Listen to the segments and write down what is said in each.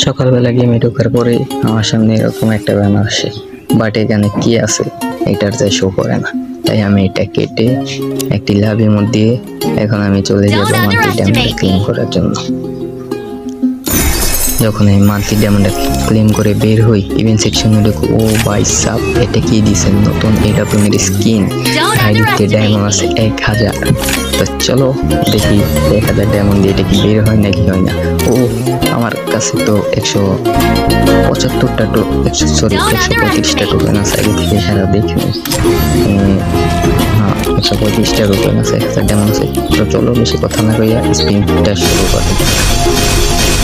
সকালবেলা গেমে ঢোকার পরে আমার সামনে এরকম একটা ব্যানার আসে, বাট এখানে কি আছে এটার যা শো করে না। তাই আমি এটা কেটে একটি লাভের মধ্যে এখন আমি চলে যাব মাল্টি ডায়মন্ড ক্লেম করার জন্য। যখন আমি মাল্টি ডায়মন্ড ক্লেম করে বের হই ইভেন্ট সেকশনে ঢুকো, ও ভাই সাব এটা কি দিয়েছেন নতুন এডাপ্টের স্কিন, আইডিতে ডায়মন্ড আছে 1000। তো চলো দেখি 1000 ডায়মন্ড দিয়ে এটা কি বের হয় নাকি হয় না। ও আমার কাছে তো 135টা 135টা টোকেন আছে, আগে থেকে সারা দেখি। হ্যাঁ 135টা টোকেন আছে, 1000 ডায়মন্ড আছে। তো চলো বেশি কথা না কইয়া স্পিনটা শুরু করি।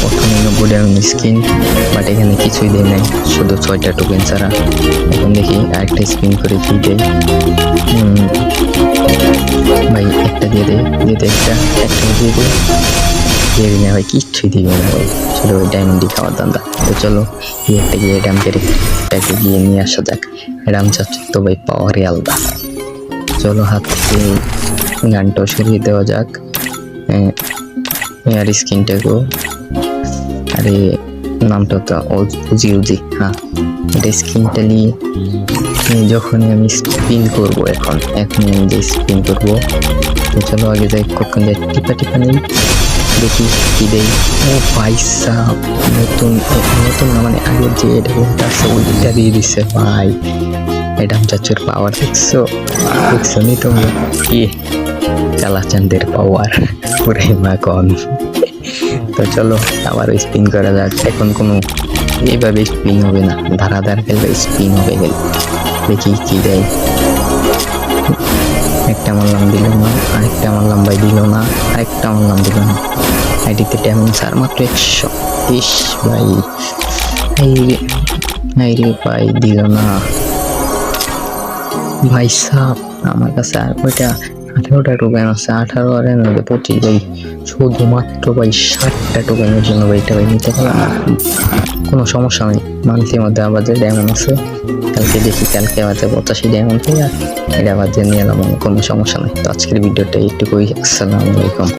প্রথমে 90 ডায়মন্ড স্কিন, বাট এখানে কিছুই দেয় নাই, শুধু 6টা টোকেন ছাড়া। এখন দেখি আরেকটা স্পিন করে কি দেয়। ভাই একটা দিয়ে দে একটা দিয়ে দিই না ভাই, কিচ্ছুই দিবে না ভাই, শুধু ওই ডায়মন্ডই খাওয়ার দান্দা। তো চলো এই একটা গিয়ে এটাকে গিয়ে নিয়ে আসা যাক। রাম চাচ্ছ তো ভাই পাওয়ারই আলাদা। চলো হাত থেকে গানটাও সরিয়ে দেওয়া যাক। আর স্কিনটাকেও, আরে নামটা তো উজি। হ্যাঁ এটা স্কিনটা নিয়ে যখনই আমি স্পিন করবো, এখনই আমি যে স্পিন করবো। তো চলো আগে যাই, কখন যাই টিপা নেই, দেখি কি দেই। ও পয়সা নতুন না, মানে আগের যে এটা আছে ওইটা দিয়ে দিচ্ছে ভাই। এটা চাচুর পাওয়ার দেখছো নি তোমরা, কি কালাচাঁদের পাওয়ার পুরে মা কন। তো চলো আবার স্পিন করা যাক। এখন কোনো এইভাবে স্পিন হবে না, ধারাধার খেলবে, স্পিন হবে গেল। দেখি কি দেয়। একটা মারলাম দিল না, আরেকটা মারলাম ভাই দিল না, আরেকটা মারলাম দিল না। আইডিতে ডায়মন্ড স্যার মাত্র 120 ভাই। এই রে ভাই দিল না ভাই সাপ। আমার কাছে আর ওইটা 18টা টোকেন আছে, 18 আর 25 ভাই, শুধুমাত্র ভাই 60টা টোকেনের জন্য ভাইটা ভাই নিতে পারলাম না। কোনো সমস্যা নেই, মান্থলির মধ্যে আবার যে ডায়মন্ড আছে কালকে দেখি, কালকে আবার 85 ডায়মন্ড পেয়ে এটা আবার যে নিয়ে এলাম, কোনো সমস্যা নেই। তো আজকের ভিডিওটা একটু কই, আসসালামু আলাইকুম।